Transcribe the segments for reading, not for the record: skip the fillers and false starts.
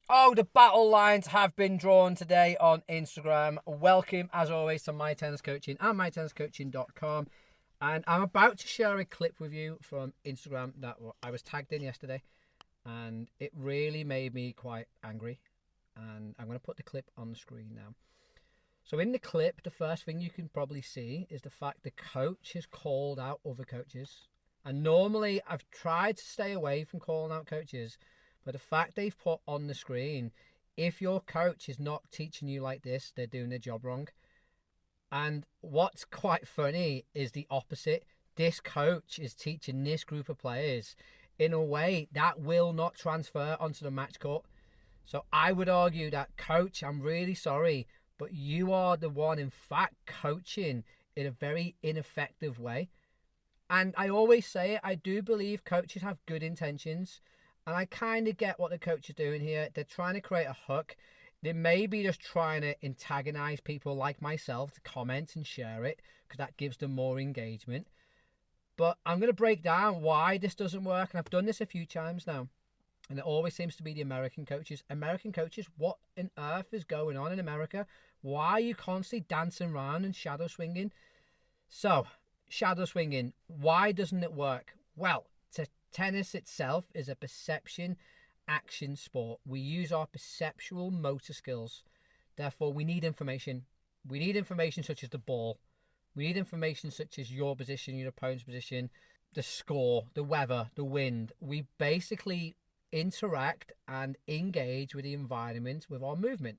Oh, the battle lines have been drawn today on Instagram. Welcome, as always, to My Tennis Coaching and mytenniscoaching.com. And I'm about to share a clip with you from Instagram that I was tagged in yesterday. And it really made me quite angry. And I'm going to put the clip on the screen now. So in the clip, the first thing you can probably see is the fact the coach has called out other coaches. And normally I've tried to stay away from calling out coaches, but the fact they've put on the screen, if your coach is not teaching you like this, they're doing their job wrong. And what's quite funny is the opposite. This coach is teaching this group of players in a way that will not transfer onto the match court. So I would argue that, coach, I'm really sorry, but you are the one, in fact, coaching in a very ineffective way. And I always say it, I do believe coaches have good intentions. And I kind of get what the coach is doing here. They're trying to create a hook. They may be just trying to antagonize people like myself to comment and share it, because that gives them more engagement. But I'm going to break down why this doesn't work. And I've done this a few times now. And it always seems to be the American coaches. American coaches, what on earth is going on in America? Why are you constantly dancing around and shadow swinging? So, shadow swinging, why doesn't it work? Well, tennis itself is a perception action sport. We use our perceptual motor skills. Therefore, we need information. We need information such as the ball. We need information such as your position, your opponent's position, the score, the weather, the wind. We basically interact and engage with the environment with our movement.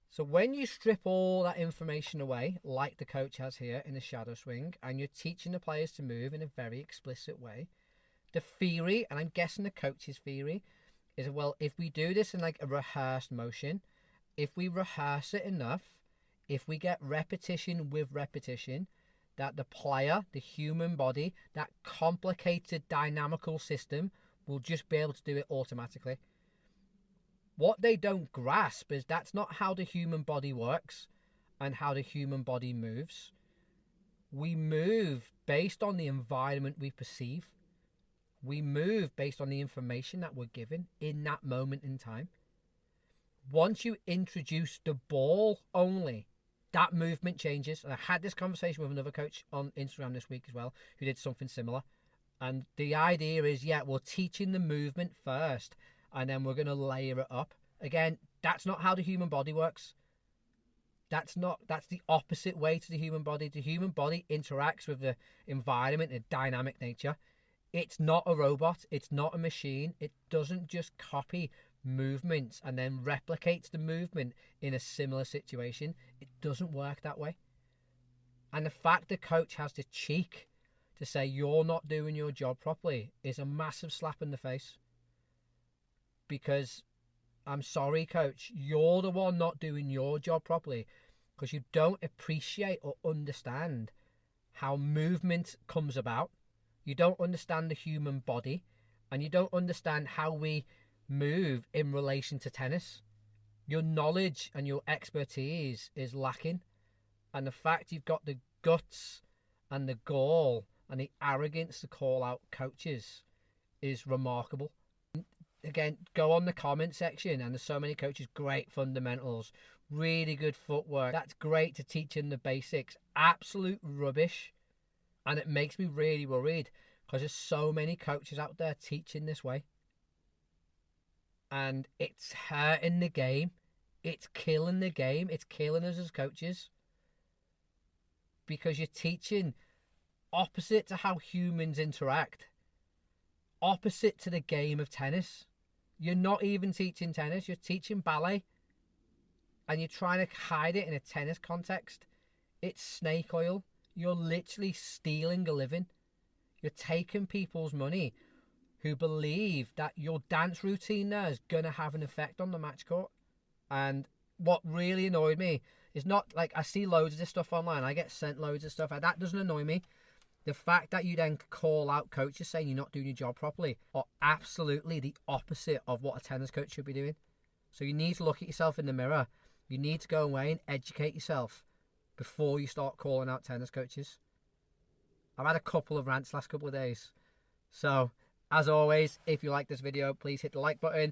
So when you strip all that information away, like the coach has here in the shadow swing, and you're teaching the players to move in a very explicit way, the theory, and I'm guessing the coach's theory, is, well, if we do this in like a rehearsed motion, if we rehearse it enough, if we get repetition with repetition, that the player, the human body, that complicated dynamical system will just be able to do it automatically. What they don't grasp is that's not how the human body works and how the human body moves. We move based on the environment we perceive. We move based on the information that we're given in that moment in time. Once you introduce the ball only, that movement changes. And I had this conversation with another coach on Instagram this week as well, who did something similar. And the idea is, yeah, we're teaching the movement first, and then we're going to layer it up. Again, that's not how the human body works. That's the opposite way to the human body. The human body interacts with the environment in a dynamic nature. It's not a robot. It's not a machine. It doesn't just copy movements and then replicates the movement in a similar situation. It doesn't work that way. And the fact the coach has the cheek to say you're not doing your job properly is a massive slap in the face. Because I'm sorry, coach, you're the one not doing your job properly, because you don't appreciate or understand how movement comes about. You don't understand the human body, and you don't understand how we move in relation to tennis. Your knowledge and your expertise is lacking. And the fact you've got the guts and the gall and the arrogance to call out coaches is remarkable. Again, go on the comment section, and there's so many coaches, great fundamentals, really good footwork. That's great to teach in the basics. Absolute rubbish. And it makes me really worried, because there's so many coaches out there teaching this way. And it's hurting the game. It's killing the game. It's killing us as coaches. Because you're teaching opposite to how humans interact. Opposite to the game of tennis. You're not even teaching tennis. You're teaching ballet. And you're trying to hide it in a tennis context. It's snake oil. You're literally stealing a living. You're taking people's money who believe that your dance routine there is going to have an effect on the match court. And what really annoyed me is not like, I see loads of this stuff online. I get sent loads of stuff. That doesn't annoy me. The fact that you then call out coaches saying you're not doing your job properly are absolutely the opposite of what a tennis coach should be doing. So you need to look at yourself in the mirror. You need to go away and educate yourself before you start calling out tennis coaches. I've had a couple of rants last couple of days. So, as always, if you like this video, please hit the like button.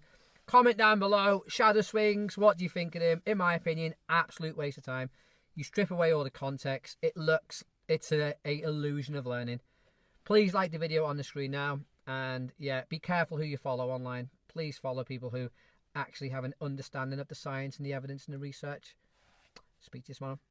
Comment down below. Shadow swings, what do you think of them? In my opinion, absolute waste of time. You strip away all the context. It's a illusion of learning. Please like the video on the screen now. And yeah, be careful who you follow online. Please follow people who actually have an understanding of the science and the evidence and the research. Speak to you tomorrow.